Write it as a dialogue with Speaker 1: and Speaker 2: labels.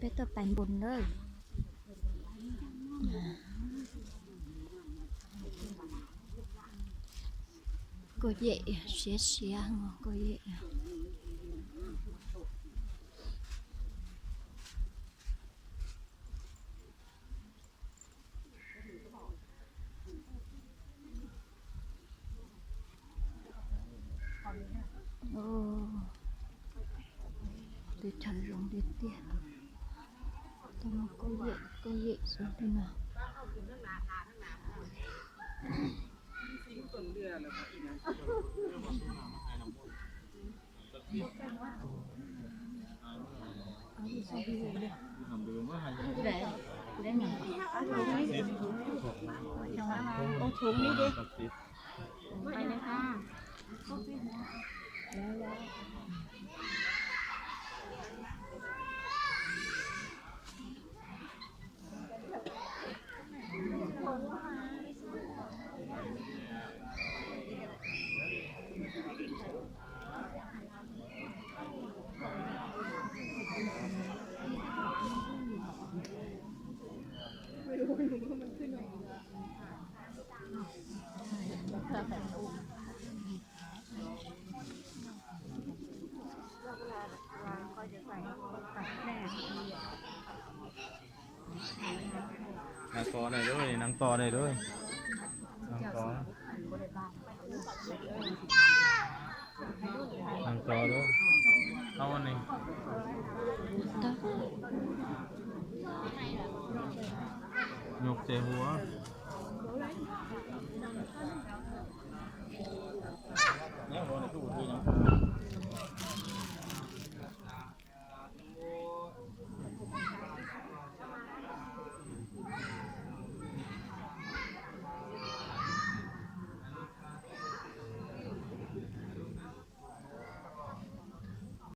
Speaker 1: ไปตัวแปนบนเลยก็เย่เสียเสียก็เย่โอ้เด็ดชันลงเด็ดเตี้ยแต่มันก็เย่สุดเลยนะได้ไหมเอาถุงนี่ดิไปเลยค่ะแล้ว
Speaker 2: นางตอได้ด้วยนางตอได้ด้วยนางตอด้วยเอาอันนี้ยกเจหัวเนี่ยหัวในตู้ที่ยัง